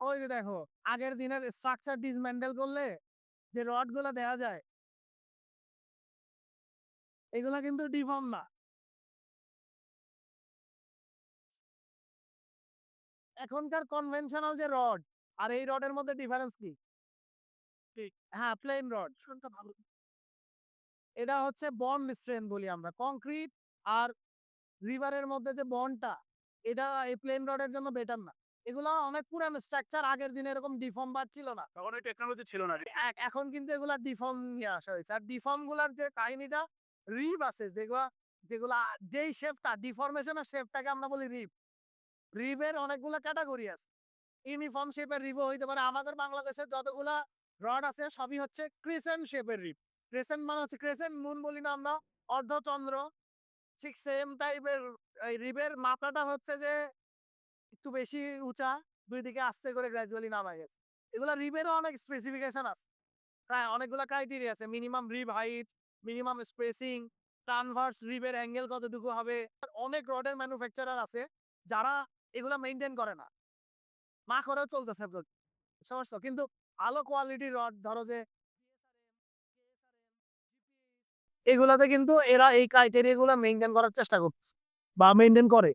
ওই যে দেখো, আগের দিনের স্ট্রাকচার ডিসমেন্টেল করলে যে রড গুলা দেওয়া যায়, এগুলা কিন্তু ডিফর্ম না। এখনকার কনভেনশনাল যে রড আর এই রডের মধ্যে ডিফারেন্স কি? হ্যাঁ, প্লেন রড। ভালো, এটা হচ্ছে বন্ড স্ট্রেংথ বলি আমরা। কংক্রিট আর রিভারের মধ্যে যে বন্ডটা, এটা এই প্লেন রডের জন্য বেটার না। এগুলা অনেক পুরানো স্ট্রাকচার, আগের দিনে এরকম ডিফর্ম বার ছিল না, তখন ওই টেকনোলজি ছিল না। এখন কিন্তু এগুলা ডিফর্ম নিয়ে আসা হয়েছে। আর ডিফর্ম গুলার যে কাহিনীটা, রিব আছে যেগুলা, যেগুলা যেই শেপটা ডিফরমেশন আর শেপটাকে আমরা বলি রিব। রিবের অনেকগুলা ক্যাটাগরি আছে। ইউনিফর্ম শেপের রিবও হইতে পারে। আমাদের বাংলাদেশের যতগুলা রড আছে সবই হচ্ছে ক্রিসেন্ট শেপের রিব। ক্রিসেন্ট মানে হচ্ছে ক্রিসেন্ট মুন বলি না আমরা, অর্ধচন্দ্র। ঠিক সেম টাইপের এই রিবের মাথাটা হচ্ছে যে একটু বেশি উঁচা, দুই দিকে আস্তে করে গ্র্যাজুয়ালি নামায় গেছে। এগুলা রিবেরও অনেক স্পেসিফিকেশন আছে, প্রায় অনেকগুলা ক্রাইটেরিয়া আছে। Minimum rib height, minimum spacing, transverse রিবের অ্যাঙ্গেল কতটুকু হবে। অনেক রডের ম্যানুফ্যাকচারার আছে যারা এগুলা মেনটেন করে না, মা করেও চলতেছে সমস্যা। কিন্তু ভালো কোয়ালিটির রড ধরো যে এগুলাতে কিন্তু এরা এই ক্রাইটেরিয়া গুলা মেনটেন করার চেষ্টা করতেছে বা মেনটেন করে।